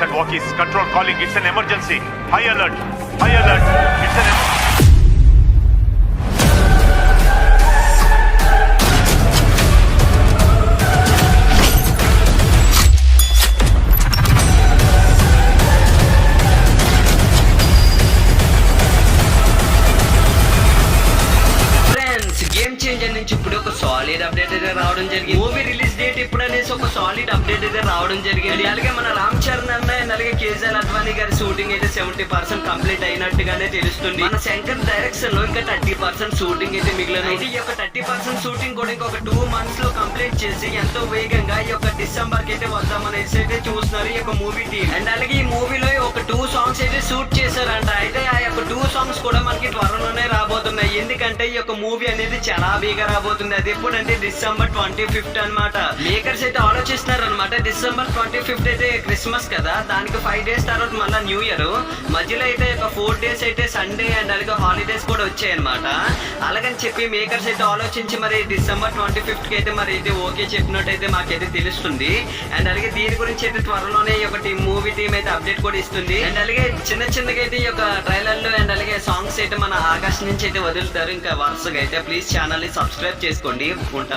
Talkies and walkies. Control calling. It's an emergency. High alert. High alert. It's an emergency. ఇప్పుడు ఒక solid update అయితే రావడం జరిగింది. Movie release date ఇప్పుడు అనేసి ఒక సాలిడ్ అప్డేట్ అయితే రావడం జరిగింది. అలాగే మన రామ్ చరణ్ అన్న అలాగే కేజీఆర్ అద్వానీ గారి షూటింగ్ అయితే 70% కంప్లీట్ అయినట్టుగానే తెలుస్తుంది. మన శంకర్ డైరెక్షన్ లో ఇంకా 30% షూటింగ్ అయితే మిగిలిన ఈ యొక్క 30% షూటింగ్ కూడా ఇంకొక 2 months లో కంప్లీట్ చేసి ఎంతో వేగంగా ఈ యొక్క డిసెంబర్ కి అయితే వద్దామనేసి అయితే చూస్తున్నారు ఈ యొక్క మూవీ టీమ్. అండ్ అలాగే ఈ మూవీలో ఒక 2 songs అయితే షూట్ చేశారంట. అయితే ఆ యొక్క 2 songs కూడా మనకి త్వరలోనే రాబోతున్నాయి. ఎందుకంటే ఈ యొక్క మూవీ అనేది చాలా వేగంగా రాబోతుంది. అది ఎప్పుడంటే December 25th అన్నమాట. మేకర్స్ అయితే ఆలోచిస్తున్నారు అనమాట. December 25th అయితే క్రిస్మస్ కదా, దానికి 5 days తర్వాత మళ్ళీ న్యూ ఇయర్ మధ్యలో అయితే ఒక 4 days అయితే సండే అండ్ అలాగే హాలిడేస్ కూడా వచ్చాయి అనమాట. అలాగని చెప్పి మేకర్స్ అయితే ఆలోచించి మరి December 25th కి అయితే మరి అయితే ఓకే చెప్పినట్టయితే మాకైతే తెలుస్తుంది. అండ్ అలాగే దీని గురించి అయితే త్వరలోనే ఈ ఒకటి మూవీ టీమ్ అయితే అప్డేట్ కూడా ఇస్తుంది. అండ్ అలాగే చిన్నగా అయితే ఈ యొక్క ట్రైలర్లు అండ్ అలాగే సాంగ్స్ అయితే మన ఆగస్ట్ నుంచి అయితే వదులుతారు ఇంకా వరుసగా అయితే. ప్లీజ్ ఛానల్ ని సబ్స్క్రైబ్ చేసుకోండి. ఉంటా.